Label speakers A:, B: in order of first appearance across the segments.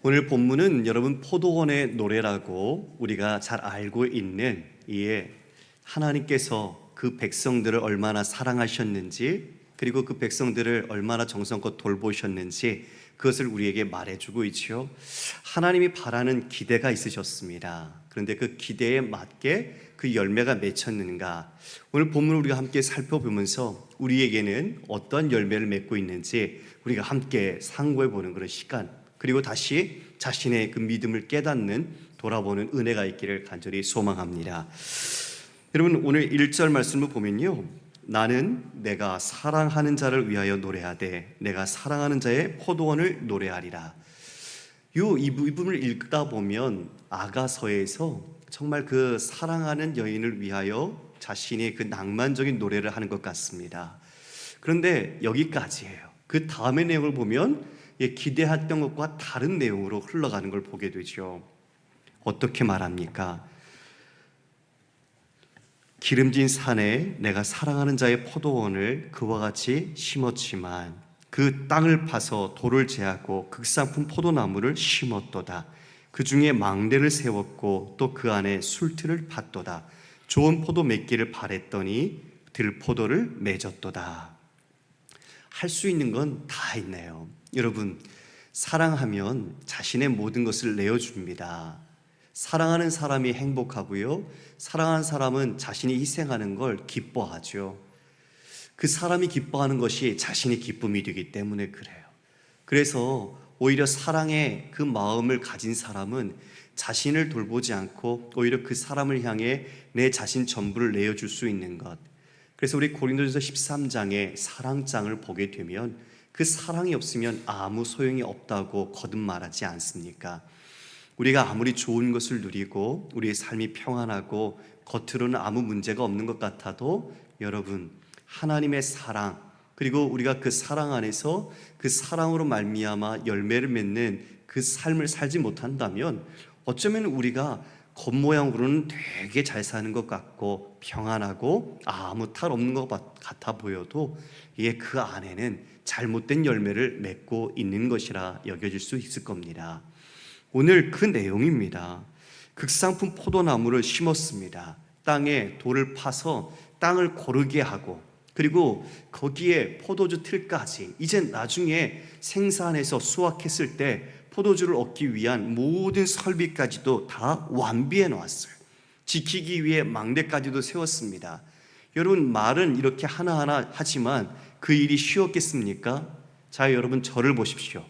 A: 오늘 본문은 여러분 포도원의 노래라고 우리가 잘 알고 있는 이에 하나님께서 그 백성들을 얼마나 사랑하셨는지, 그리고 그 백성들을 얼마나 정성껏 돌보셨는지 그것을 우리에게 말해주고 있죠. 하나님이 바라는 기대가 있으셨습니다. 그런데 그 기대에 맞게 그 열매가 맺혔는가, 오늘 본문을 우리가 함께 살펴보면서 우리에게는 어떤 열매를 맺고 있는지 우리가 함께 상고해 보는 그런 시간, 그리고 다시 자신의 그 믿음을 깨닫는 돌아보는 은혜가 있기를 간절히 소망합니다. 여러분, 오늘 1절 말씀을 보면요, 나는 내가 사랑하는 자를 위하여 노래하되 내가 사랑하는 자의 포도원을 노래하리라. 이 부분을 읽다 보면 아가서에서 정말 그 사랑하는 여인을 위하여 자신이 그 낭만적인 노래를 하는 것 같습니다. 그런데 여기까지예요. 그 다음의 내용을 보면 기대했던 것과 다른 내용으로 흘러가는 걸 보게 되죠. 어떻게 말합니까? 기름진 산에 내가 사랑하는 자의 포도원을 그와 같이 심었지만 그 땅을 파서 돌을 제하고 극상품 포도나무를 심었도다. 그 중에 망대를 세웠고 또 그 안에 술틀을 팠도다. 좋은 포도 맺기를 바랬더니 들포도를 맺었도다. 할 수 있는 건 다 있네요. 여러분, 사랑하면 자신의 모든 것을 내어줍니다. 사랑하는 사람이 행복하고요, 사랑하는 사람은 자신이 희생하는 걸 기뻐하죠. 그 사람이 기뻐하는 것이 자신의 기쁨이 되기 때문에 그래요. 그래서 오히려 사랑의 그 마음을 가진 사람은 자신을 돌보지 않고 오히려 그 사람을 향해 내 자신 전부를 내어줄 수 있는 것. 그래서 우리 고린도전서 13장의 사랑장을 보게 되면 그 사랑이 없으면 아무 소용이 없다고 거듭말하지 않습니까? 우리가 아무리 좋은 것을 누리고 우리의 삶이 평안하고 겉으로는 아무 문제가 없는 것 같아도 여러분, 하나님의 사랑, 그리고 우리가 그 사랑 안에서 그 사랑으로 말미암아 열매를 맺는 그 삶을 살지 못한다면 어쩌면 우리가 겉모양으로는 되게 잘 사는 것 같고 평안하고 아무 탈 없는 것 같아 보여도 그 안에는 잘못된 열매를 맺고 있는 것이라 여겨질 수 있을 겁니다. 오늘 그 내용입니다. 극상품 포도나무를 심었습니다. 땅에 돌을 파서 땅을 고르게 하고, 그리고 거기에 포도주 틀까지, 이제 나중에 생산해서 수확했을 때 포도주를 얻기 위한 모든 설비까지도 다 완비해 놓았어요. 지키기 위해 망대까지도 세웠습니다. 여러분, 말은 이렇게 하나하나 하지만 그 일이 쉬웠겠습니까? 자, 여러분, 저를 보십시오.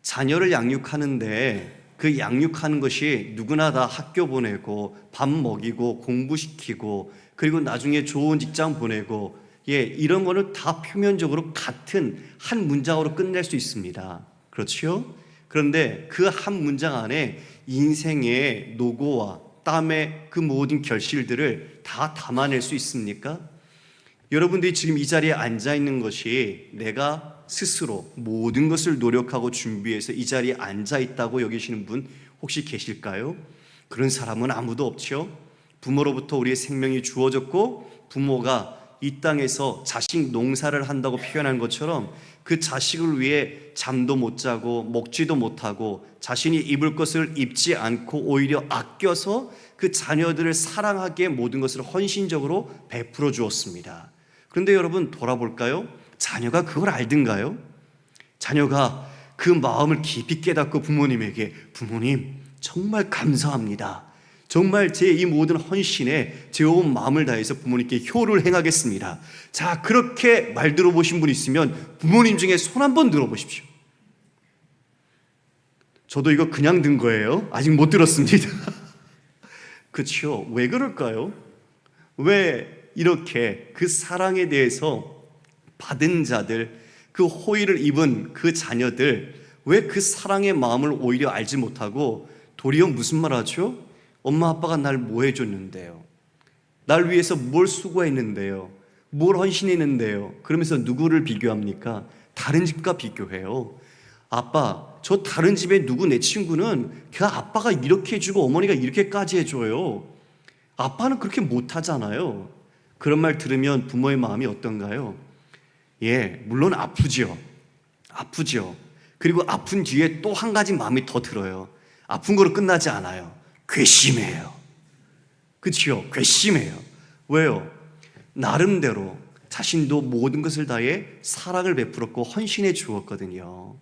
A: 자녀를 양육하는데 그 양육하는 것이 누구나 다 학교 보내고 밥 먹이고 공부시키고 그리고 나중에 좋은 직장 보내고 이런 거는 다 표면적으로 같은 한 문장으로 끝낼 수 있습니다. 그렇죠? 그런데 그 한 문장 안에 인생의 노고와 땀의 그 모든 결실들을 다 담아낼 수 있습니까? 여러분들이 지금 이 자리에 앉아 있는 것이 내가 스스로 모든 것을 노력하고 준비해서 이 자리에 앉아 있다고 여기시는 분 혹시 계실까요? 그런 사람은 아무도 없죠. 부모로부터 우리의 생명이 주어졌고 부모가 이 땅에서 자식 농사를 한다고 표현한 것처럼 그 자식을 위해 잠도 못 자고 먹지도 못하고 자신이 입을 것을 입지 않고 오히려 아껴서 그 자녀들을 사랑하기에 모든 것을 헌신적으로 베풀어 주었습니다. 그런데 여러분, 돌아볼까요? 자녀가 그걸 알든가요? 자녀가 그 마음을 깊이 깨닫고 부모님에게, 부모님 정말 감사합니다, 정말 제 이 모든 헌신에 제 온 마음을 다해서 부모님께 효를 행하겠습니다. 자, 그렇게 말 들어보신 분 있으면 부모님 중에 손 한번 들어보십시오. 저도 이거 그냥 든 거예요. 아직 못 들었습니다. 그렇죠? 왜 그럴까요? 왜 이렇게 그 사랑에 대해서 받은 자들, 그 호의를 입은 그 자녀들, 왜 그 사랑의 마음을 오히려 알지 못하고 도리어 무슨 말 하죠? 엄마 아빠가 날 뭐 해줬는데요? 날 위해서 뭘 수고했는데요? 뭘 헌신했는데요? 그러면서 누구를 비교합니까? 다른 집과 비교해요. 아빠, 저 다른 집에 누구 내 친구는 그 아빠가 이렇게 해주고 어머니가 이렇게까지 해줘요. 아빠는 그렇게 못하잖아요. 그런 말 들으면 부모의 마음이 어떤가요? 물론 아프죠. 그리고 아픈 뒤에 또 한 가지 마음이 더 들어요. 아픈 거로 끝나지 않아요. 괘씸해요. 그치요? 괘씸해요. 왜요? 나름대로 자신도 모든 것을 다해 사랑을 베풀었고 헌신해 주었거든요.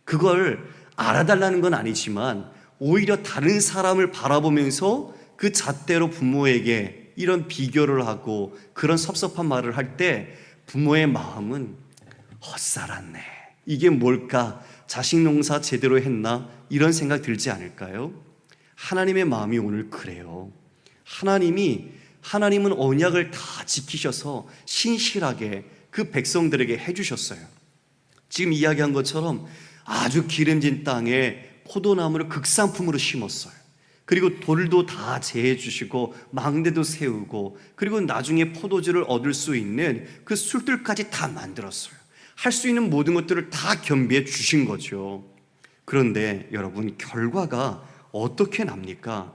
A: 그걸 알아달라는 건 아니지만 오히려 다른 사람을 바라보면서 그 잣대로 부모에게 이런 비교를 하고 그런 섭섭한 말을 할 때 부모의 마음은 헛살았네. 이게 뭘까? 자식 농사 제대로 했나? 이런 생각 들지 않을까요? 하나님의 마음이 오늘 그래요. 하나님은 언약을 다 지키셔서 신실하게 그 백성들에게 해주셨어요. 지금 이야기한 것처럼 아주 기름진 땅에 포도나무를 극상품으로 심었어요. 그리고 돌도 다 제해 주시고 망대도 세우고 그리고 나중에 포도주를 얻을 수 있는 그 술들까지 다 만들었어요. 할 수 있는 모든 것들을 다 겸비해 주신 거죠. 그런데 여러분, 결과가 어떻게 납니까?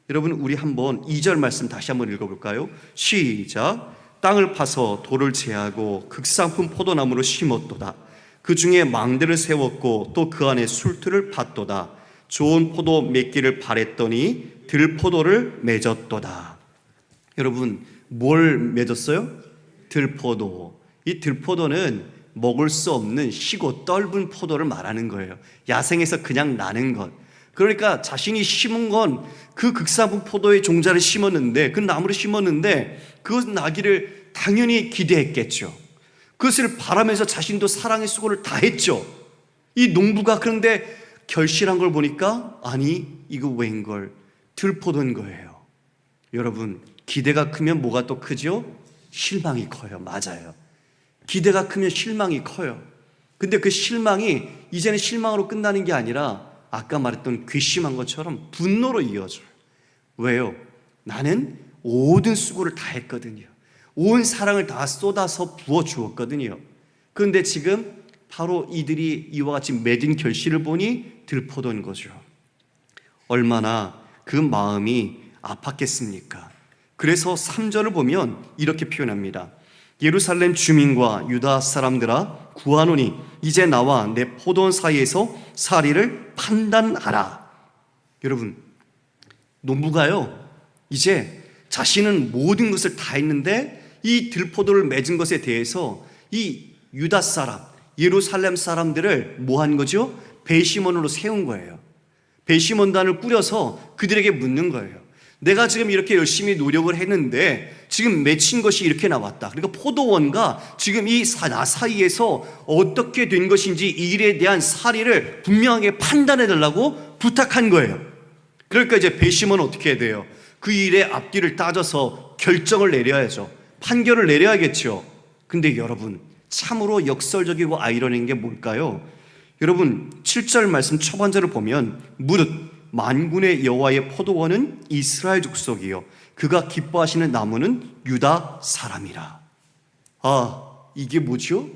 A: 여러분, 우리 한번 2절 말씀 다시 한번 읽어볼까요? 시작. 땅을 파서 돌을 제하고 극상품 포도나무를 심었도다. 그 중에 망대를 세웠고 또 그 안에 술틀을 팠도다. 좋은 포도 맺기를 바랬더니 들포도를 맺었도다. 여러분, 뭘 맺었어요? 들포도. 이 들포도는 먹을 수 없는 시고 떫은 포도를 말하는 거예요. 야생에서 그냥 나는 것. 그러니까 자신이 심은 건 그 극상품 포도의 종자를 심었는데, 그 나무를 심었는데 그것 나기를 당연히 기대했겠죠. 그것을 바라면서 자신도 사랑의 수고를 다했죠. 이 농부가 그런데 결실한 걸 보니까 아니, 이거 웬걸, 들포도인 거예요. 여러분, 기대가 크면 뭐가 또 크죠? 실망이 커요. 맞아요. 기대가 크면 실망이 커요. 근데 그 실망이 이제는 실망으로 끝나는 게 아니라 아까 말했던 괘씸한 것처럼 분노로 이어져요. 왜요? 나는 모든 수고를 다 했거든요. 온 사랑을 다 쏟아서 부어주었거든요. 그런데 지금 바로 이들이 이와 같이 맺은 결실을 보니 들포도인 거죠. 얼마나 그 마음이 아팠겠습니까? 그래서 3절을 보면 이렇게 표현합니다. 예루살렘 주민과 유다 사람들아, 구하노니 이제 나와 내 포도원 사이에서 사리를 판단하라. 여러분, 농부가요, 이제 자신은 모든 것을 다 했는데 이 들포도를 맺은 것에 대해서 이 유다 사람, 예루살렘 사람들을 뭐 한 거죠? 배심원으로 세운 거예요. 배심원단을 꾸려서 그들에게 묻는 거예요. 내가 지금 이렇게 열심히 노력을 했는데 지금 맺힌 것이 이렇게 나왔다. 그러니까 포도원과 지금 이 나 사이에서 어떻게 된 것인지 이 일에 대한 사리를 분명하게 판단해 달라고 부탁한 거예요. 그러니까 이제 배심원은 어떻게 해야 돼요? 그 일의 앞뒤를 따져서 결정을 내려야죠. 판결을 내려야겠죠. 근데 여러분, 참으로 역설적이고 아이러니한 게 뭘까요? 여러분, 7절 말씀 초반절을 보면 무릇 만군의 여호와의 포도원은 이스라엘 족속이요 그가 기뻐하시는 나무는 유다 사람이라. 아, 이게 뭐죠?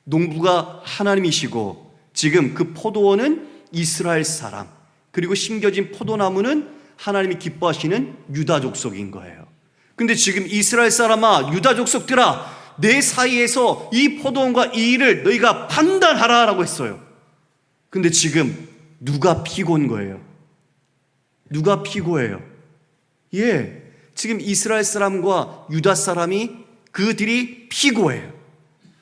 A: 농부가 하나님이시고 지금 그 포도원은 이스라엘 사람, 그리고 심겨진 포도나무는 하나님이 기뻐하시는 유다 족속인 거예요. 근데 지금 이스라엘 사람아, 유다 족속들아, 내 사이에서 이 포도원과 이 일을 너희가 판단하라라고 했어요. 근데 지금 누가 피고인 거예요? 누가 피고예요? 예, 지금 이스라엘 사람과 유다 사람이 그들이 피고예요.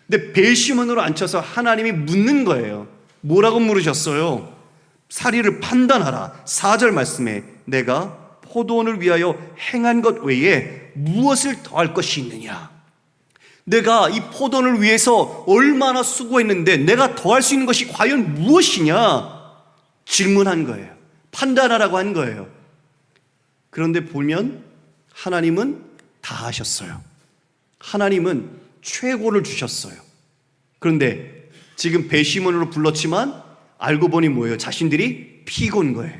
A: 근데 배심원으로 앉혀서 하나님이 묻는 거예요. 뭐라고 물으셨어요? 사리를 판단하라. 4절 말씀에 내가 포도원을 위하여 행한 것 외에 무엇을 더할 것이 있느냐? 내가 이 포도원을 위해서 얼마나 수고했는데 내가 더할 수 있는 것이 과연 무엇이냐? 질문한 거예요. 판단하라고 한 거예요. 그런데 보면 하나님은 다 하셨어요. 하나님은 최고를 주셨어요. 그런데 지금 배심원으로 불렀지만 알고 보니 뭐예요? 자신들이 피고인 거예요.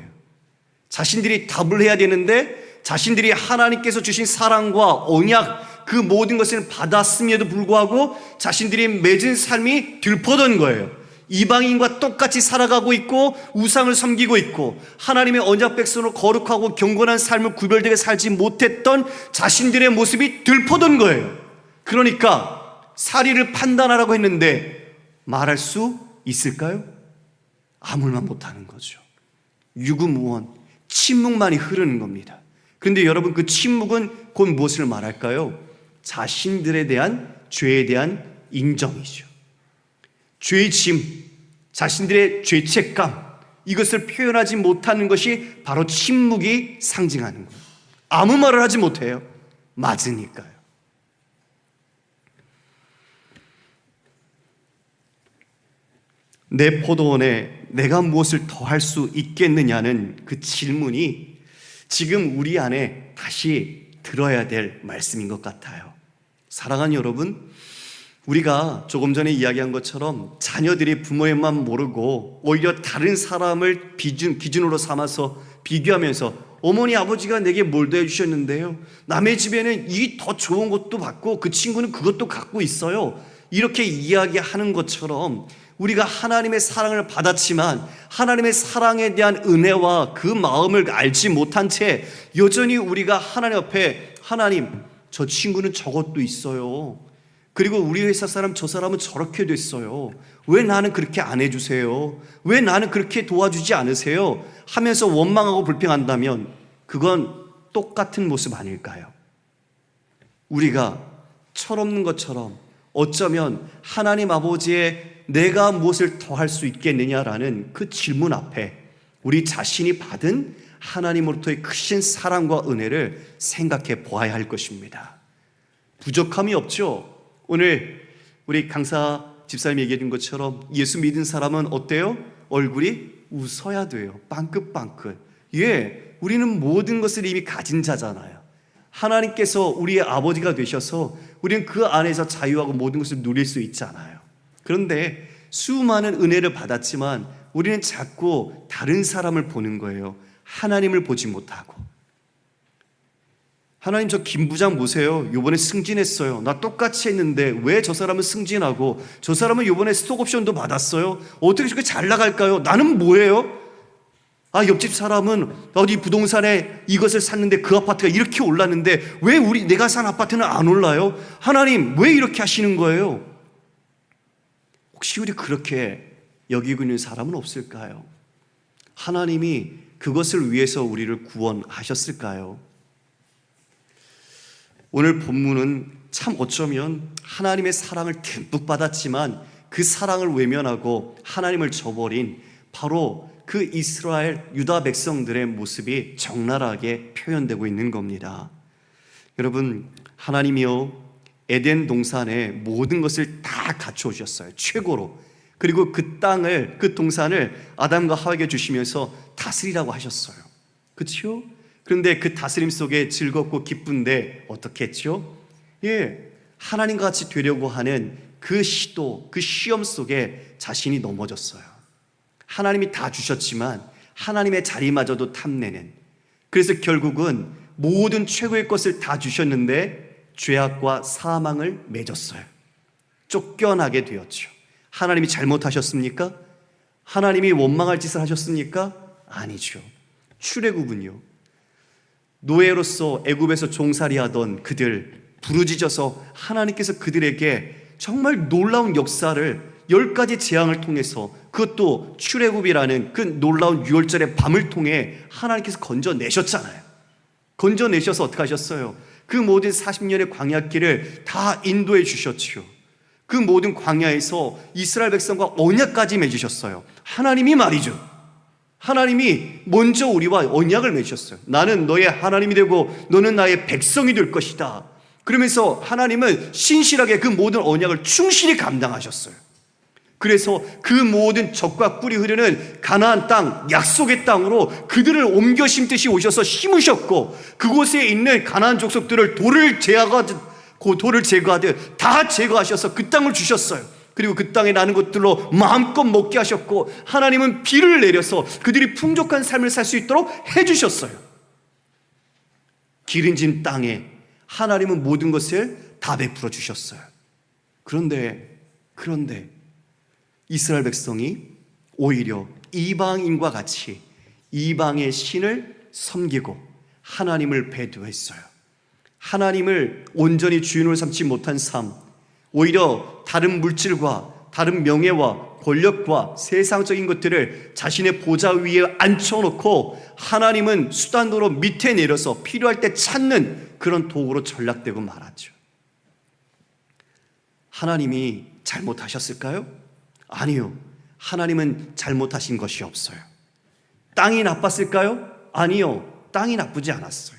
A: 자신들이 답을 해야 되는데 자신들이 하나님께서 주신 사랑과 언약 그 모든 것을 받았음에도 불구하고 자신들이 맺은 삶이 들포던 거예요. 이방인과 똑같이 살아가고 있고 우상을 섬기고 있고 하나님의 언약 백성으로 거룩하고 경건한 삶을 구별되게 살지 못했던 자신들의 모습이 들포던 거예요. 그러니까 사리를 판단하라고 했는데 말할 수 있을까요? 아무나 못하는 거죠. 유구무원, 침묵만이 흐르는 겁니다. 그런데 여러분, 그 침묵은 곧 무엇을 말할까요? 자신들에 대한, 죄에 대한 인정이죠. 죄의 짐, 자신들의 죄책감, 이것을 표현하지 못하는 것이 바로 침묵이 상징하는 거예요. 아무 말을 하지 못해요. 맞으니까요. 내 포도원에 내가 무엇을 더 할 수 있겠느냐는 그 질문이 지금 우리 안에 다시 들어야 될 말씀인 것 같아요. 사랑하는 여러분, 우리가 조금 전에 이야기한 것처럼 자녀들이 부모의 마음 모르고 오히려 다른 사람을 기준으로 삼아서 비교하면서 어머니 아버지가 내게 뭘 더해주셨는데요, 남의 집에는 이 더 좋은 것도 받고 그 친구는 그것도 갖고 있어요, 이렇게 이야기하는 것처럼 우리가 하나님의 사랑을 받았지만 하나님의 사랑에 대한 은혜와 그 마음을 알지 못한 채 여전히 우리가 하나님 앞에, 하나님, 저 친구는 저것도 있어요, 그리고 우리 회사 사람 저 사람은 저렇게 됐어요, 왜 나는 그렇게 안 해주세요, 왜 나는 그렇게 도와주지 않으세요 하면서 원망하고 불평한다면 그건 똑같은 모습 아닐까요? 우리가 철없는 것처럼 어쩌면 하나님 아버지의 내가 무엇을 더 할 수 있겠느냐라는 그 질문 앞에 우리 자신이 받은 하나님으로부터의 크신 사랑과 은혜를 생각해 보아야 할 것입니다. 부족함이 없죠. 오늘 우리 강사 집사님이 얘기해 준 것처럼 예수 믿은 사람은 어때요? 얼굴이 웃어야 돼요. 빵긋빵긋. 예, 우리는 모든 것을 이미 가진 자잖아요. 하나님께서 우리의 아버지가 되셔서 우리는 그 안에서 자유하고 모든 것을 누릴 수 있잖아요. 그런데 수많은 은혜를 받았지만 우리는 자꾸 다른 사람을 보는 거예요. 하나님을 보지 못하고. 하나님, 저 김 부장 보세요. 요번에 승진했어요. 나 똑같이 했는데 왜 저 사람은 승진하고 저 사람은 요번에 스톡옵션도 받았어요? 어떻게 저렇게 잘 나갈까요? 나는 뭐예요? 아, 옆집 사람은 어디 부동산에 이것을 샀는데 그 아파트가 이렇게 올랐는데 왜 내가 산 아파트는 안 올라요? 하나님, 왜 이렇게 하시는 거예요? 혹시 우리 그렇게 여기고 있는 사람은 없을까요? 하나님이 그것을 위해서 우리를 구원하셨을까요? 오늘 본문은 참 어쩌면 하나님의 사랑을 듬뿍 받았지만 그 사랑을 외면하고 하나님을 저버린 바로 그 이스라엘 유다 백성들의 모습이 적나라하게 표현되고 있는 겁니다. 여러분, 하나님이요, 에덴 동산에 모든 것을 다 갖추어 주셨어요. 최고로. 그리고 그 땅을, 그 동산을 아담과 하와에게 주시면서 다스리라고 하셨어요. 그렇죠? 그런데 그 다스림 속에 즐겁고 기쁜데 어떻게 했죠? 예, 하나님과 같이 되려고 하는 그 시도, 그 시험 속에 자신이 넘어졌어요. 하나님이 다 주셨지만 하나님의 자리마저도 탐내는, 그래서 결국은 모든 최고의 것을 다 주셨는데 죄악과 사망을 맺었어요. 쫓겨나게 되었죠. 하나님이 잘못하셨습니까? 하나님이 원망할 짓을 하셨습니까? 아니죠. 출애굽은요, 노예로서 애굽에서 종살이하던 그들 부르짖어서 하나님께서 그들에게 정말 놀라운 역사를 10가지 재앙을 통해서, 그것도 출애굽이라는 그 놀라운 유월절의 밤을 통해 하나님께서 건져내셨잖아요. 건져내셔서 어떻게 하셨어요? 그 모든 40년의 광야길을 다 인도해 주셨지요. 그 모든 광야에서 이스라엘 백성과 언약까지 맺으셨어요. 하나님이 말이죠. 하나님이 먼저 우리와 언약을 맺으셨어요. 나는 너의 하나님이 되고 너는 나의 백성이 될 것이다. 그러면서 하나님은 신실하게 그 모든 언약을 충실히 감당하셨어요. 그래서 그 모든 젖과 꿀이 흐르는 가나안 땅, 약속의 땅으로 그들을 옮겨 심듯이 오셔서 심으셨고, 그곳에 있는 가나안 족속들을 돌을 제거하듯 다 제거하셔서 그 땅을 주셨어요. 그리고 그 땅에 나는 것들로 마음껏 먹게 하셨고, 하나님은 비를 내려서 그들이 풍족한 삶을 살 수 있도록 해주셨어요. 기름진 땅에 하나님은 모든 것을 다 베풀어 주셨어요. 그런데 이스라엘 백성이 오히려 이방인과 같이 이방의 신을 섬기고 하나님을 배도했어요. 하나님을 온전히 주인으로 삼지 못한 삶, 오히려 다른 물질과 다른 명예와 권력과 세상적인 것들을 자신의 보좌 위에 앉혀놓고 하나님은 수단으로 밑에 내려서 필요할 때 찾는 그런 도구로 전락되고 말았죠. 하나님이 잘못하셨을까요? 아니요. 하나님은 잘못하신 것이 없어요. 땅이 나빴을까요? 아니요. 땅이 나쁘지 않았어요.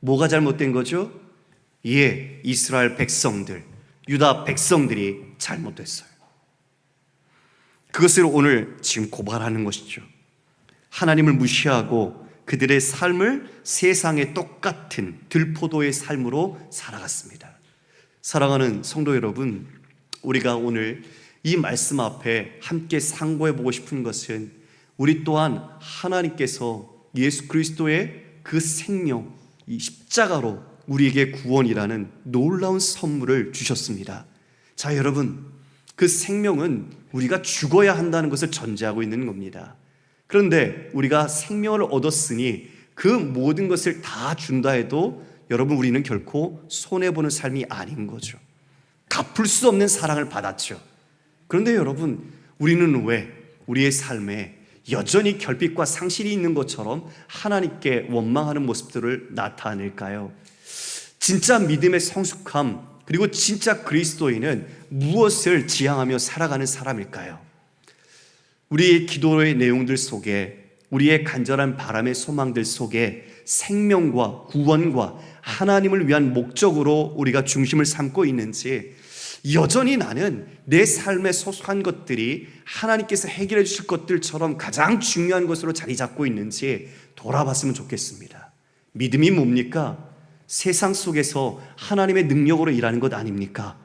A: 뭐가 잘못된 거죠? 이스라엘 백성들, 유다 백성들이 잘못됐어요. 그것을 오늘 지금 고발하는 것이죠. 하나님을 무시하고 그들의 삶을 세상의 똑같은 들포도의 삶으로 살아갔습니다. 사랑하는 성도 여러분, 우리가 오늘 이 말씀 앞에 함께 상고해 보고 싶은 것은 우리 또한 하나님께서 예수 그리스도의 그 생명, 이 십자가로 우리에게 구원이라는 놀라운 선물을 주셨습니다. 자, 여러분, 그 생명은 우리가 죽어야 한다는 것을 전제하고 있는 겁니다. 그런데 우리가 생명을 얻었으니 그 모든 것을 다 준다 해도 여러분, 우리는 결코 손해보는 삶이 아닌 거죠. 갚을 수 없는 사랑을 받았죠. 그런데 여러분, 우리는 왜 우리의 삶에 여전히 결핍과 상실이 있는 것처럼 하나님께 원망하는 모습들을 나타낼까요? 진짜 믿음의 성숙함, 그리고 진짜 그리스도인은 무엇을 지향하며 살아가는 사람일까요? 우리의 기도의 내용들 속에, 우리의 간절한 바람의 소망들 속에 생명과 구원과 하나님을 위한 목적으로 우리가 중심을 삼고 있는지, 여전히 나는 내 삶의 소소한 것들이 하나님께서 해결해 주실 것들처럼 가장 중요한 것으로 자리 잡고 있는지 돌아봤으면 좋겠습니다. 믿음이 뭡니까? 세상 속에서 하나님의 능력으로 일하는 것 아닙니까?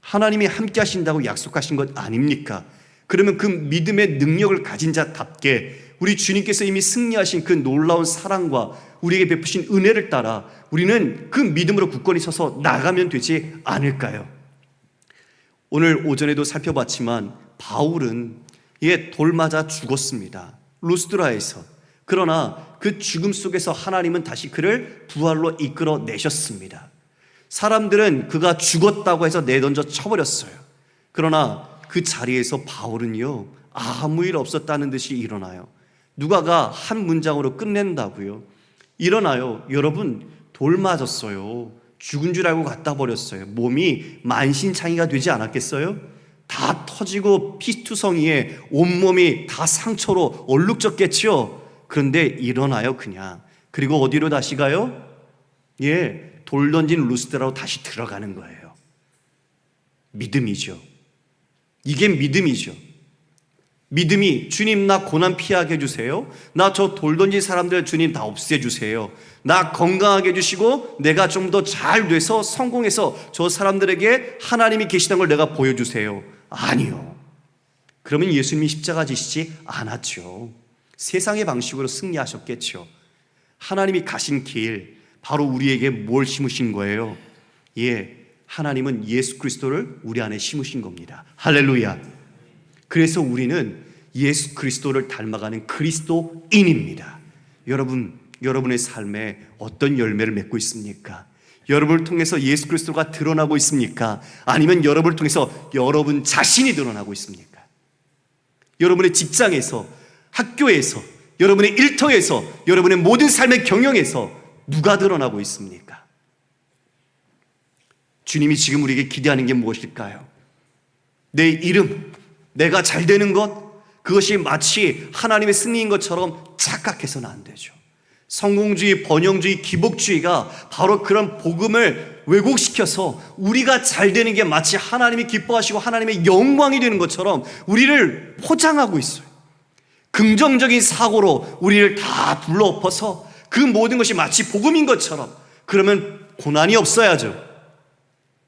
A: 하나님이 함께 하신다고 약속하신 것 아닙니까? 그러면 그 믿음의 능력을 가진 자답게 우리 주님께서 이미 승리하신 그 놀라운 사랑과 우리에게 베푸신 은혜를 따라 우리는 그 믿음으로 굳건히 서서 나가면 되지 않을까요? 오늘 오전에도 살펴봤지만 바울은 돌 맞아 죽었습니다. 루스드라에서. 그러나 그 죽음 속에서 하나님은 다시 그를 부활로 이끌어 내셨습니다. 사람들은 그가 죽었다고 해서 내던져 쳐버렸어요. 그러나 그 자리에서 바울은요, 아무 일 없었다는 듯이 일어나요. 누가가 한 문장으로 끝낸다고요. 일어나요. 여러분, 돌 맞았어요. 죽은 줄 알고 갖다 버렸어요. 몸이 만신창이가 되지 않았겠어요? 다 터지고 피투성이에 온몸이 다 상처로 얼룩졌겠죠. 그런데 일어나요, 그냥. 그리고 어디로 다시 가요? 돌 던진 루스드라로 다시 들어가는 거예요. 믿음이죠. 이게 믿음이죠. 믿음이, 주님 나 고난 피하게 해주세요. 나 저 돌 던진 사람들 주님 다 없애주세요. 나 건강하게 해주시고 내가 좀 더 잘 돼서 성공해서 저 사람들에게 하나님이 계시다는 걸 내가 보여주세요. 아니요. 그러면 예수님이 십자가 지시지 않았죠. 세상의 방식으로 승리하셨겠죠. 하나님이 가신 길, 바로 우리에게 뭘 심으신 거예요? 하나님은 예수 그리스도를 우리 안에 심으신 겁니다. 할렐루야. 그래서 우리는 예수 그리스도를 닮아가는 그리스도인입니다. 여러분의 삶에 어떤 열매를 맺고 있습니까? 여러분을 통해서 예수 그리스도가 드러나고 있습니까? 아니면 여러분을 통해서 여러분 자신이 드러나고 있습니까? 여러분의 직장에서, 학교에서, 여러분의 일터에서, 여러분의 모든 삶의 경영에서 누가 드러나고 있습니까? 주님이 지금 우리에게 기대하는 게 무엇일까요? 내 이름, 내가 잘 되는 것, 그것이 마치 하나님의 승리인 것처럼 착각해서는 안 되죠. 성공주의, 번영주의, 기복주의가 바로 그런 복음을 왜곡시켜서 우리가 잘 되는 게 마치 하나님이 기뻐하시고 하나님의 영광이 되는 것처럼 우리를 포장하고 있어요. 긍정적인 사고로 우리를 다 둘러엎어서 그 모든 것이 마치 복음인 것처럼, 그러면 고난이 없어야죠.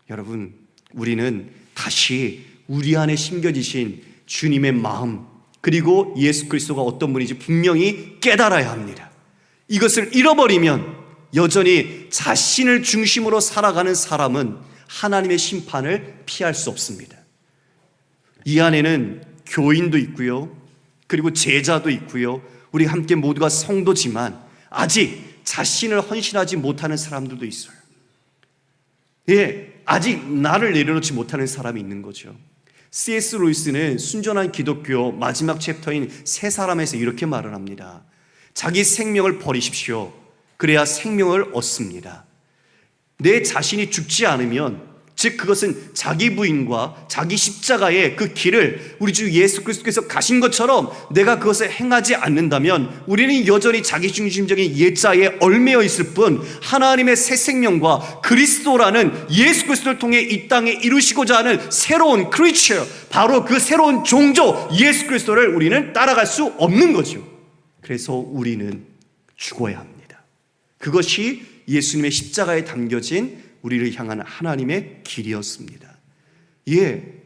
A: 여러분, 우리는 다시 우리 안에 심겨지신 주님의 마음, 그리고 예수 그리스도가 어떤 분인지 분명히 깨달아야 합니다. 이것을 잃어버리면 여전히 자신을 중심으로 살아가는 사람은 하나님의 심판을 피할 수 없습니다. 이 안에는 교인도 있고요, 그리고 제자도 있고요, 우리 함께 모두가 성도지만 아직 자신을 헌신하지 못하는 사람들도 있어요. 아직 나를 내려놓지 못하는 사람이 있는 거죠. C.S. 루이스는 순전한 기독교 마지막 챕터인 세 사람에서 이렇게 말을 합니다. 자기 생명을 버리십시오. 그래야 생명을 얻습니다. 내 자신이 죽지 않으면, 즉 그것은 자기 부인과 자기 십자가의 그 길을 우리 주 예수 그리스도께서 가신 것처럼 내가 그것을 행하지 않는다면 우리는 여전히 자기중심적인 옛자에 얽매여 있을 뿐, 하나님의 새 생명과 그리스도라는 예수 그리스도를 통해 이 땅에 이루시고자 하는 새로운 크리처, 바로 그 새로운 종조 예수 그리스도를 우리는 따라갈 수 없는 거죠. 그래서 우리는 죽어야 합니다. 그것이 예수님의 십자가에 담겨진 우리를 향한 하나님의 길이었습니다.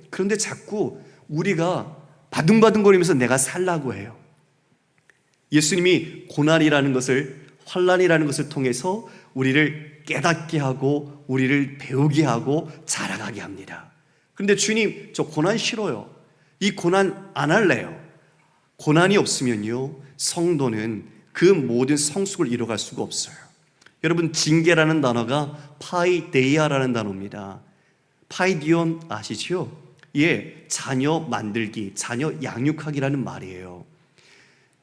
A: 그런데 자꾸 우리가 바둥바둥거리면서 내가 살라고 해요. 예수님이 고난이라는 것을, 환난이라는 것을 통해서 우리를 깨닫게 하고 우리를 배우게 하고 자라가게 합니다. 그런데 주님, 저 고난 싫어요. 이 고난 안 할래요. 고난이 없으면요, 성도는 그 모든 성숙을 이뤄갈 수가 없어요. 여러분, 징계라는 단어가 파이데이아라는 단어입니다. 파이디온 아시죠? 자녀 만들기, 자녀 양육하기라는 말이에요.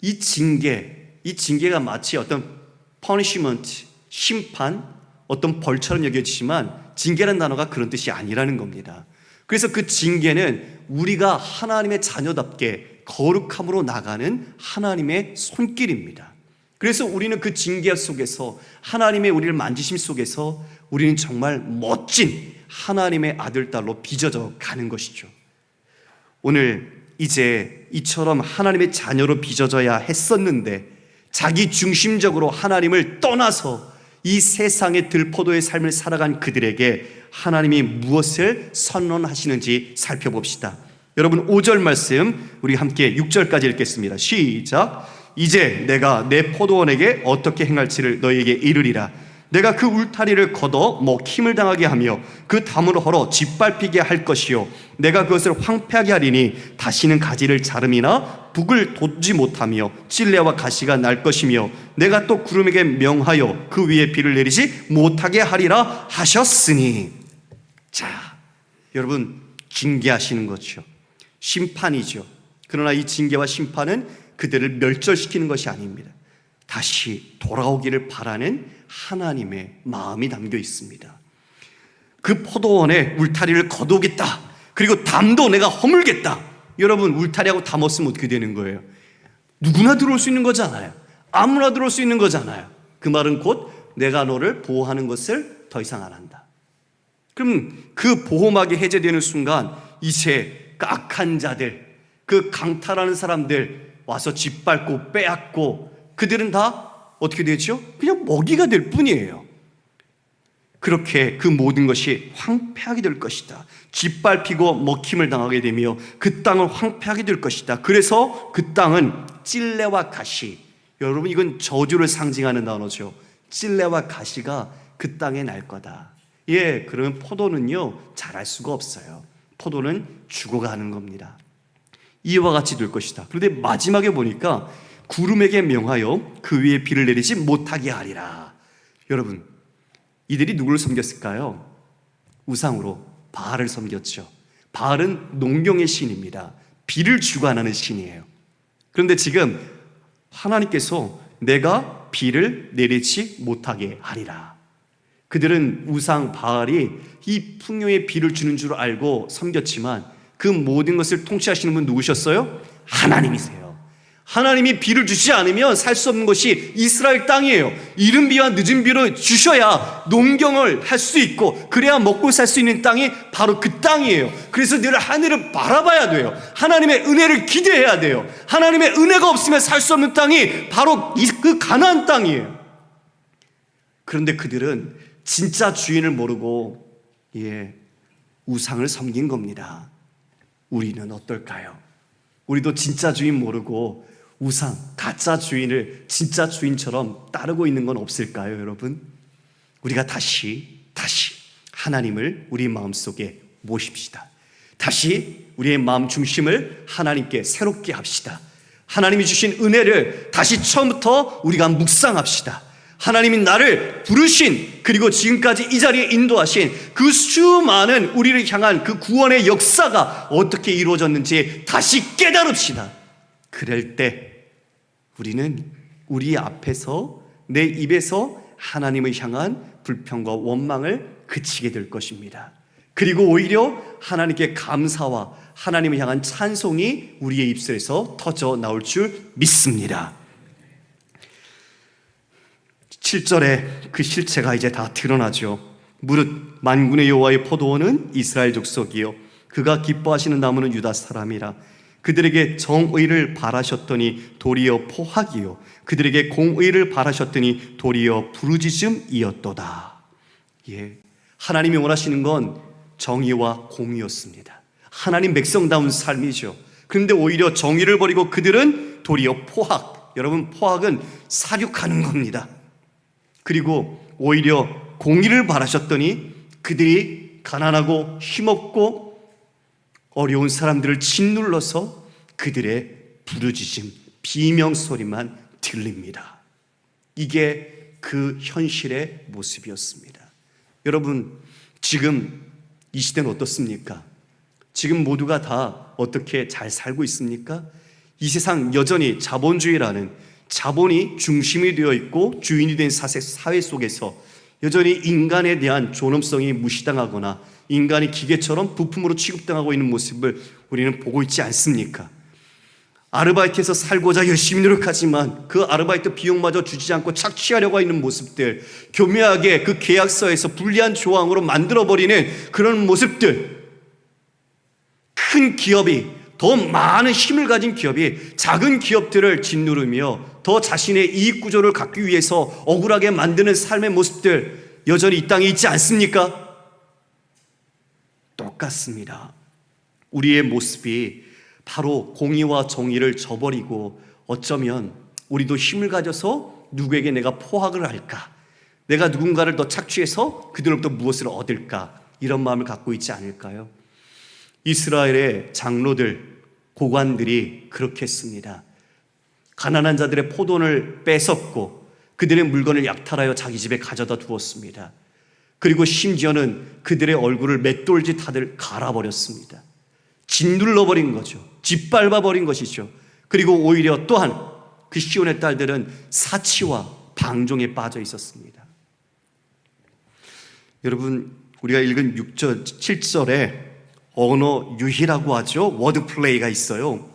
A: 이 징계가 마치 어떤 punishment, 심판, 어떤 벌처럼 여겨지지만 징계라는 단어가 그런 뜻이 아니라는 겁니다. 그래서 그 징계는 우리가 하나님의 자녀답게 거룩함으로 나가는 하나님의 손길입니다. 그래서 우리는 그 징계 속에서, 하나님의 우리를 만지심 속에서 우리는 정말 멋진 하나님의 아들, 딸로 빚어져 가는 것이죠. 오늘 이제 이처럼 하나님의 자녀로 빚어져야 했었는데 자기 중심적으로 하나님을 떠나서 이 세상의 들포도의 삶을 살아간 그들에게 하나님이 무엇을 선언하시는지 살펴봅시다. 여러분, 5절 말씀 우리 함께 6절까지 읽겠습니다. 시작. 이제 내가 내 포도원에게 어떻게 행할지를 너희에게 이르리라. 내가 그 울타리를 걷어 먹힘을 당하게 하며 그 담을 헐어 짓밟히게 할 것이요, 내가 그것을 황폐하게 하리니 다시는 가지를 자름이나 북을 돋지 못하며 찔레와 가시가 날 것이며 내가 또 구름에게 명하여 그 위에 비를 내리지 못하게 하리라 하셨으니. 자, 여러분, 징계하시는 거죠. 심판이죠. 그러나 이 징계와 심판은 그들을 멸절시키는 것이 아닙니다. 다시 돌아오기를 바라는 하나님의 마음이 담겨 있습니다. 그 포도원에 울타리를 거두겠다. 그리고 담도 내가 허물겠다. 여러분, 울타리하고 담 없으면 어떻게 되는 거예요? 누구나 들어올 수 있는 거잖아요. 아무나 들어올 수 있는 거잖아요. 그 말은 곧 내가 너를 보호하는 것을 더 이상 안 한다. 그럼 그 보호막이 해제되는 순간 이제 그 악한 자들, 그 강탈하는 사람들 와서 짓밟고 빼앗고 그들은 다 어떻게 되죠? 그냥 먹이가 될 뿐이에요. 그렇게 그 모든 것이 황폐하게 될 것이다. 짓밟히고 먹힘을 당하게 되며 그 땅을 황폐하게 될 것이다. 그래서 그 땅은 찔레와 가시, 여러분 이건 저주를 상징하는 단어죠. 찔레와 가시가 그 땅에 날 거다. 그러면 포도는요 자랄 수가 없어요. 포도는 죽어가는 겁니다. 이와 같이 될 것이다. 그런데 마지막에 보니까 구름에게 명하여 그 위에 비를 내리지 못하게 하리라. 여러분, 이들이 누구를 섬겼을까요? 우상으로 바알을 섬겼죠. 바알은 농경의 신입니다. 비를 주관하는 신이에요. 그런데 지금 하나님께서 내가 비를 내리지 못하게 하리라. 그들은 우상 바알이 이 풍요의 비를 주는 줄 알고 섬겼지만 그 모든 것을 통치하시는 분 누구셨어요? 하나님이세요. 하나님이 비를 주지 않으면 살 수 없는 것이 이스라엘 땅이에요. 이른 비와 늦은 비를 주셔야 농경을 할 수 있고 그래야 먹고 살 수 있는 땅이 바로 그 땅이에요. 그래서 늘 하늘을 바라봐야 돼요. 하나님의 은혜를 기대해야 돼요. 하나님의 은혜가 없으면 살 수 없는 땅이 바로 그 가나안 땅이에요. 그런데 그들은 진짜 주인을 모르고 우상을 섬긴 겁니다. 우리는 어떨까요? 우리도 진짜 주인 모르고 우상, 가짜 주인을 진짜 주인처럼 따르고 있는 건 없을까요, 여러분? 우리가 다시 하나님을 우리 마음속에 모십시다. 다시 우리의 마음 중심을 하나님께 새롭게 합시다. 하나님이 주신 은혜를 다시 처음부터 우리가 묵상합시다. 하나님이 나를 부르신, 그리고 지금까지 이 자리에 인도하신 그 수많은 우리를 향한 그 구원의 역사가 어떻게 이루어졌는지 다시 깨달읍시다. 그럴 때 우리는 우리 앞에서, 내 입에서 하나님을 향한 불평과 원망을 그치게 될 것입니다. 그리고 오히려 하나님께 감사와 하나님을 향한 찬송이 우리의 입술에서 터져 나올 줄 믿습니다. 7절에 그 실체가 이제 다 드러나죠. 무릇 만군의 여호와의 포도원은 이스라엘 족속이요 그가 기뻐하시는 나무는 유다 사람이라. 그들에게 정의를 바라셨더니 도리어 포학이요 그들에게 공의를 바라셨더니 도리어 부르짖음이었도다. 예, 하나님이 원하시는 건 정의와 공의였습니다. 하나님 백성다운 삶이죠. 그런데 오히려 정의를 버리고 그들은 도리어 포학, 여러분 포학은 사륙하는 겁니다. 그리고 오히려 공의를 바라셨더니 그들이 가난하고 힘없고 어려운 사람들을 짓눌러서 그들의 부르짖음, 비명소리만 들립니다. 이게 그 현실의 모습이었습니다. 여러분, 지금 이 시대는 어떻습니까? 지금 모두가 다 어떻게 잘 살고 있습니까? 이 세상 여전히 자본주의라는, 자본이 중심이 되어 있고 주인이 된 사회 속에서 여전히 인간에 대한 존엄성이 무시당하거나 인간이 기계처럼 부품으로 취급당하고 있는 모습을 우리는 보고 있지 않습니까? 아르바이트에서 살고자 열심히 노력하지만 그 아르바이트 비용마저 주지 않고 착취하려고 하는 모습들, 교묘하게 그 계약서에서 불리한 조항으로 만들어버리는 그런 모습들, 큰 기업이, 더 많은 힘을 가진 기업이 작은 기업들을 짓누르며 더 자신의 이익 구조를 갖기 위해서 억울하게 만드는 삶의 모습들 여전히 이 땅에 있지 않습니까? 똑같습니다. 우리의 모습이 바로 공의와 정의를 저버리고 어쩌면 우리도 힘을 가져서 누구에게 내가 포학을 할까, 내가 누군가를 더 착취해서 그들로부터 무엇을 얻을까, 이런 마음을 갖고 있지 않을까요? 이스라엘의 장로들, 고관들이 그렇게 했습니다. 가난한 자들의 포도원을 뺏었고 그들의 물건을 약탈하여 자기 집에 가져다 두었습니다. 그리고 심지어는 그들의 얼굴을 맷돌짓 하듯 갈아버렸습니다. 짓눌러버린 거죠. 짓밟아버린 것이죠. 그리고 오히려 또한 그 시온의 딸들은 사치와 방종에 빠져 있었습니다. 여러분, 우리가 읽은 6절, 7절에 언어 유희라고 하죠. 워드플레이가 있어요.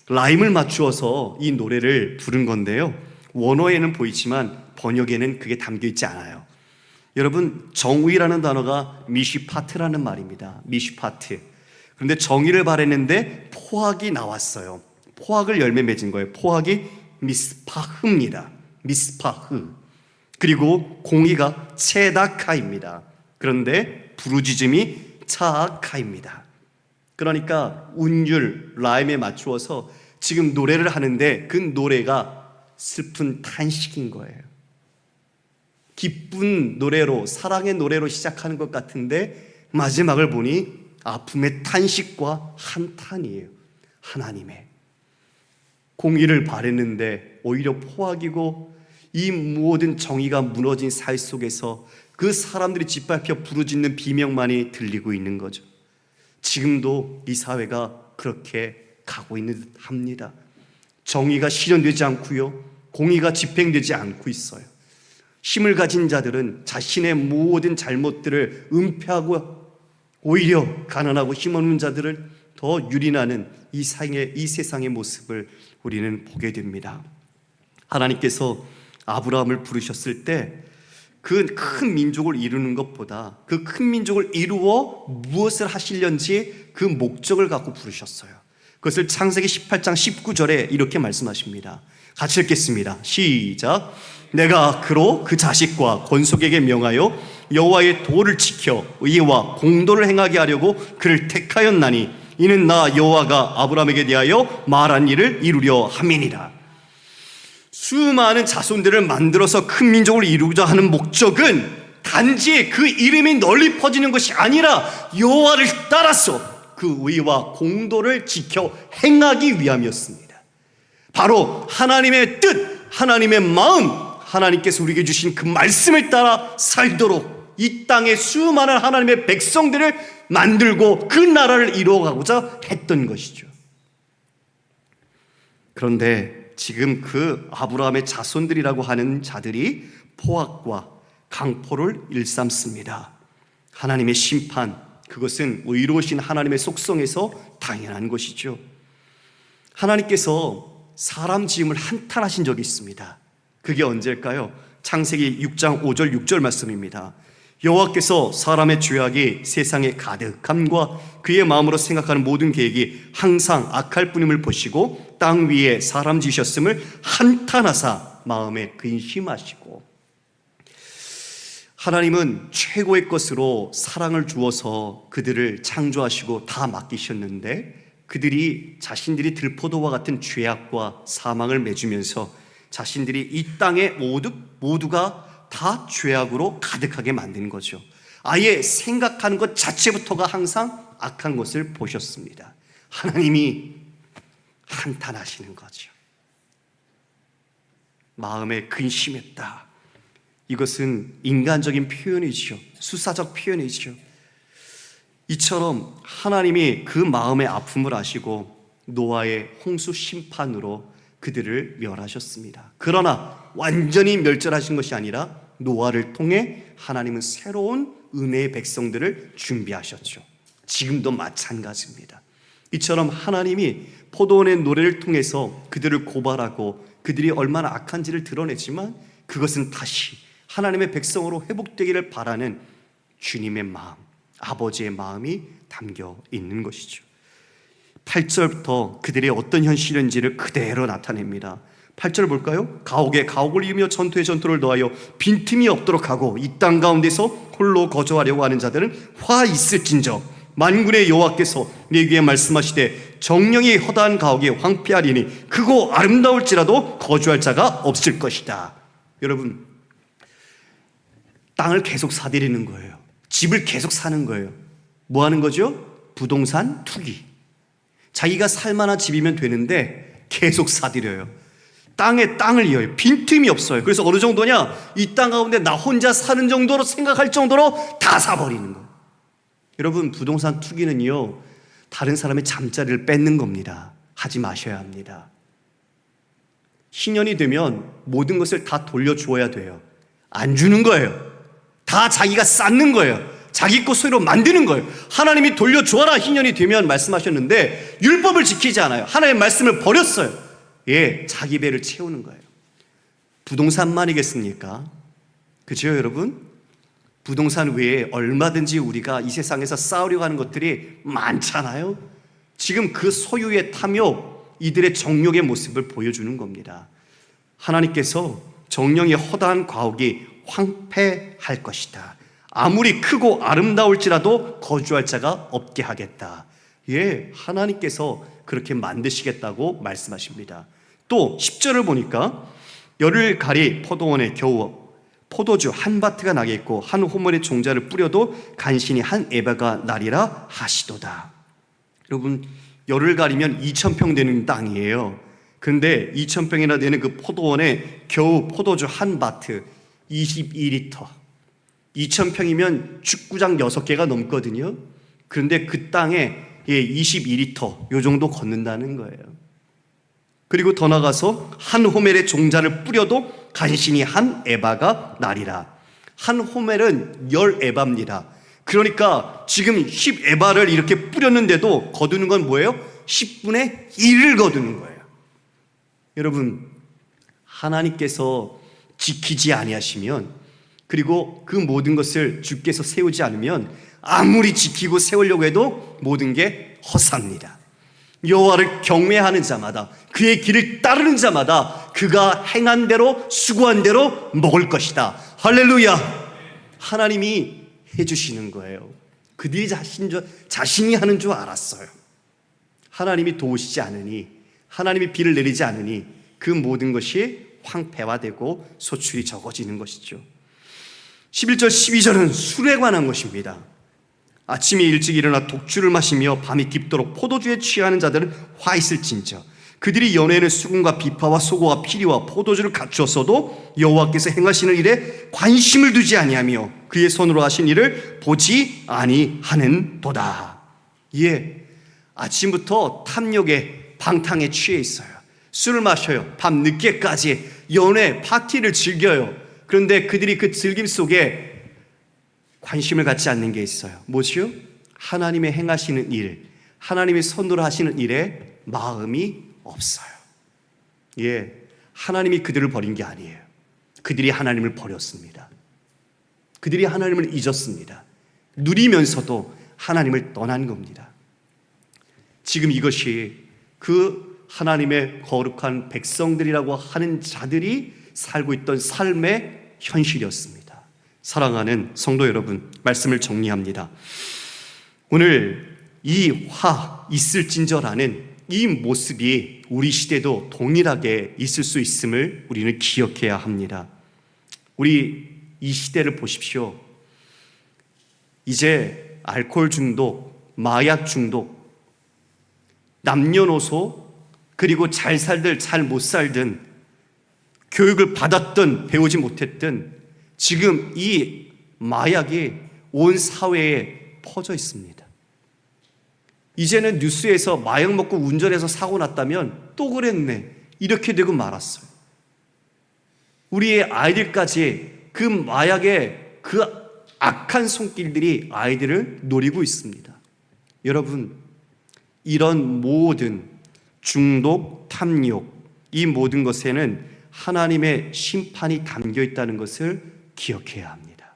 A: 라임을 맞추어서 이 노래를 부른 건데요, 원어에는 보이지만 번역에는 그게 담겨있지 않아요. 여러분, 정의라는 단어가 미시파트라는 말입니다. 미시파트. 그런데 정의를 바랬는데 포학이 나왔어요. 포학을 열매 맺은 거예요. 포학이 미스파흐입니다. 미스파흐. 그리고 공의가 체다카입니다. 그런데 부르짖음이 차아카입니다. 그러니까 운율, 라임에 맞추어서 지금 노래를 하는데 그 노래가 슬픈 탄식인 거예요. 기쁜 노래로, 사랑의 노래로 시작하는 것 같은데 마지막을 보니 아픔의 탄식과 한탄이에요. 하나님의 공의를 바랬는데 오히려 포악이고 이 모든 정의가 무너진 사회 속에서 그 사람들이 짓밟혀 부르짖는 비명만이 들리고 있는 거죠. 지금도 이 사회가 그렇게 가고 있는 듯 합니다. 정의가 실현되지 않고요, 공의가 집행되지 않고 있어요. 힘을 가진 자들은 자신의 모든 잘못들을 은폐하고 오히려 가난하고 힘없는 자들을 더 유린하는 이 세상의 모습을 우리는 보게 됩니다. 하나님께서 아브라함을 부르셨을 때 그 큰 민족을 이루는 것보다 그 큰 민족을 이루어 무엇을 하시려는지 그 목적을 갖고 부르셨어요. 그것을 창세기 18장 19절에 이렇게 말씀하십니다. 같이 읽겠습니다. 시작. 내가 그로 그 자식과 권속에게 명하여 여호와의 도를 지켜 의와 공도를 행하게 하려고 그를 택하였나니 이는 나 여호와가 아브라함에게 대하여 말한 일을 이루려 함이니라. 수많은 자손들을 만들어서 큰 민족을 이루고자 하는 목적은 단지 그 이름이 널리 퍼지는 것이 아니라 여호와를 따라서 그 의와 공도를 지켜 행하기 위함이었습니다. 바로 하나님의 뜻, 하나님의 마음, 하나님께서 우리에게 주신 그 말씀을 따라 살도록 이 땅에 수많은 하나님의 백성들을 만들고 그 나라를 이루어가고자 했던 것이죠. 그런데 지금 그 아브라함의 자손들이라고 하는 자들이 포악과 강포를 일삼습니다. 하나님의 심판, 그것은 의로우신 하나님의 속성에서 당연한 것이죠. 하나님께서 사람 지음을 한탄하신 적이 있습니다. 그게 언제일까요? 창세기 6장 5절 6절 말씀입니다. 여호와께서 사람의 죄악이 세상에 가득함과 그의 마음으로 생각하는 모든 계획이 항상 악할 뿐임을 보시고 땅 위에 사람 지으셨음을 한탄하사 마음에 근심하시고. 하나님은 최고의 것으로 사랑을 주어서 그들을 창조하시고 다 맡기셨는데 그들이 자신들이 들포도와 같은 죄악과 사망을 맺으면서 자신들이 이 땅에 모두가 다 죄악으로 가득하게 만든 거죠. 아예 생각하는 것 자체부터가 항상 악한 것을 보셨습니다. 하나님이 한탄하시는 거죠. 마음에 근심했다. 이것은 인간적인 표현이죠. 수사적 표현이죠. 이처럼 하나님이 그 마음의 아픔을 아시고 노아의 홍수 심판으로 그들을 멸하셨습니다. 그러나 완전히 멸절하신 것이 아니라 노아를 통해 하나님은 새로운 은혜의 백성들을 준비하셨죠. 지금도 마찬가지입니다. 이처럼 하나님이 포도원의 노래를 통해서 그들을 고발하고 그들이 얼마나 악한지를 드러내지만 그것은 다시 하나님의 백성으로 회복되기를 바라는 주님의 마음, 아버지의 마음이 담겨 있는 것이죠. 8절부터 그들의 어떤 현실인지를 그대로 나타냅니다. 8절 볼까요? 가옥에 가옥을 이으며 전투에 전투를 더하여 빈틈이 없도록 하고 이 땅 가운데서 홀로 거주하려고 하는 자들은 화 있을진저 만군의 여호와께서 내 귀에 말씀하시되 정령이 허다한 가옥이 황폐하리니 크고 아름다울지라도 거주할 자가 없을 것이다. 여러분, 땅을 계속 사들이는 거예요. 집을 계속 사는 거예요. 뭐 하는 거죠? 부동산 투기. 자기가 살만한 집이면 되는데 계속 사들여요. 땅에 땅을 이어요. 빈틈이 없어요. 그래서 어느 정도냐? 이 땅 가운데 나 혼자 사는 정도로 생각할 정도로 다 사버리는 거예요. 여러분, 부동산 투기는요, 다른 사람의 잠자리를 뺏는 겁니다. 하지 마셔야 합니다. 신년이 되면 모든 것을 다 돌려주어야 돼요. 안 주는 거예요. 다 자기가 쌓는 거예요. 자기 것으로 만드는 거예요. 하나님이 돌려주어라 희년이 되면 말씀하셨는데 율법을 지키지 않아요. 하나님의 말씀을 버렸어요. 예, 자기 배를 채우는 거예요. 부동산만이겠습니까? 그죠, 여러분? 부동산 외에 얼마든지 우리가 이 세상에서 쌓으려고 하는 것들이 많잖아요. 지금 그 소유의 탐욕, 이들의 정욕의 모습을 보여주는 겁니다. 하나님께서 정령이 허다한 가옥이 황폐할 것이다. 아무리 크고 아름다울지라도 거주할 자가 없게 하겠다. 예, 하나님께서 그렇게 만드시겠다고 말씀하십니다. 또 10절을 보니까 열을 가리 포도원에 겨우 포도주 한 바트가 나겠고 한 호멜의 종자를 뿌려도 간신히 한 에바가 나리라 하시도다. 여러분, 열을 가리면 2,000평 되는 땅이에요. 그런데 2,000평이나 되는 그 포도원에 겨우 포도주 한 바트 22리터, 2,000평이면 축구장 6개가 넘거든요. 그런데 그 땅에 22리터 요 정도 걷는다는 거예요. 그리고 더 나가서 한 호멜의 종자를 뿌려도 간신히 한 에바가 나리라. 한 호멜은 10에바입니다. 그러니까 지금 10에바를 이렇게 뿌렸는데도 거두는 건 뭐예요? 10분의 1을 거두는 거예요. 여러분, 하나님께서 지키지 아니하시면, 그리고 그 모든 것을 주께서 세우지 않으면 아무리 지키고 세우려고 해도 모든 게 허사입니다. 여호와를 경외하는 자마다, 그의 길을 따르는 자마다 그가 행한 대로 수고한 대로 먹을 것이다. 할렐루야. 하나님이 해주시는 거예요. 그들이 자신이 하는 줄 알았어요. 하나님이 도우시지 않으니, 하나님이 비를 내리지 않으니 그 모든 것이 황폐화되고 소출이 적어지는 것이죠. 11절 12절은 술에 관한 것입니다. 아침에 일찍 일어나 독주를 마시며 밤이 깊도록 포도주에 취하는 자들은 화 있을진저 그들이 연애에는 수금과 비파와 소고와 피리와 포도주를 갖추었어도 여호와께서 행하시는 일에 관심을 두지 아니하며 그의 손으로 하신 일을 보지 아니하는도다. 예, 아침부터 탐욕에 방탕에 취해 있어요. 술을 마셔요. 밤 늦게까지 연애 파티를 즐겨요. 그런데 그들이 그 즐김 속에 관심을 갖지 않는 게 있어요. 뭐지요? 하나님의 행하시는 일, 하나님의 손으로 하시는 일에 마음이 없어요. 예, 하나님이 그들을 버린 게 아니에요. 그들이 하나님을 버렸습니다. 그들이 하나님을 잊었습니다. 누리면서도 하나님을 떠난 겁니다. 지금 이것이 그 하나님의 거룩한 백성들이라고 하는 자들이 살고 있던 삶의 현실이었습니다. 사랑하는 성도 여러분, 말씀을 정리합니다. 오늘 이 있을진저라는 이 모습이 우리 시대도 동일하게 있을 수 있음을 우리는 기억해야 합니다. 우리 이 시대를 보십시오. 이제 알코올 중독, 마약 중독, 남녀노소, 그리고 잘 살든 잘 못 살든, 교육을 받았든 배우지 못했든 지금 이 마약이 온 사회에 퍼져 있습니다. 이제는 뉴스에서 마약 먹고 운전해서 사고 났다면 또 그랬네, 이렇게 되고 말았어요. 우리의 아이들까지 그 마약의 그 악한 손길들이 아이들을 노리고 있습니다. 여러분, 이런 모든 중독, 탐욕, 이 모든 것에는 하나님의 심판이 담겨 있다는 것을 기억해야 합니다.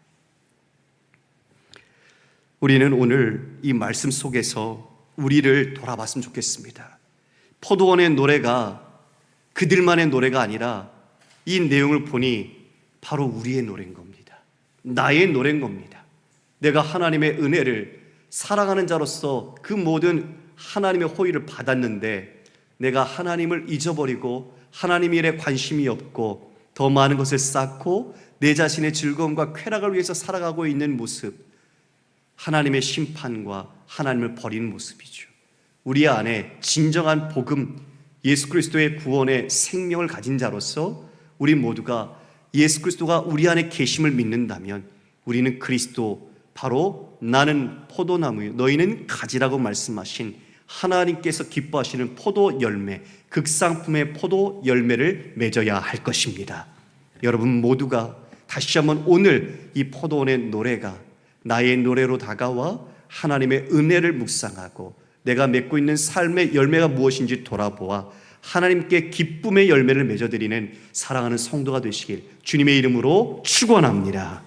A: 우리는 오늘 이 말씀 속에서 우리를 돌아봤으면 좋겠습니다. 포도원의 노래가 그들만의 노래가 아니라 이 내용을 보니 바로 우리의 노래인 겁니다. 나의 노래인 겁니다. 내가 하나님의 은혜를 사랑하는 자로서 그 모든 하나님의 호의를 받았는데 내가 하나님을 잊어버리고 하나님 일에 관심이 없고 더 많은 것을 쌓고 내 자신의 즐거움과 쾌락을 위해서 살아가고 있는 모습, 하나님의 심판과 하나님을 버리는 모습이죠. 우리 안에 진정한 복음, 예수 그리스도의 구원의 생명을 가진 자로서 우리 모두가 예수 그리스도가 우리 안에 계심을 믿는다면 우리는 그리스도, 바로 나는 포도나무요 너희는 가지라고 말씀하신 하나님께서 기뻐하시는 포도 열매, 극상품의 포도 열매를 맺어야 할 것입니다. 여러분 모두가 다시 한번 오늘 이 포도원의 노래가 나의 노래로 다가와 하나님의 은혜를 묵상하고 내가 맺고 있는 삶의 열매가 무엇인지 돌아보아 하나님께 기쁨의 열매를 맺어드리는 사랑하는 성도가 되시길 주님의 이름으로 축원합니다.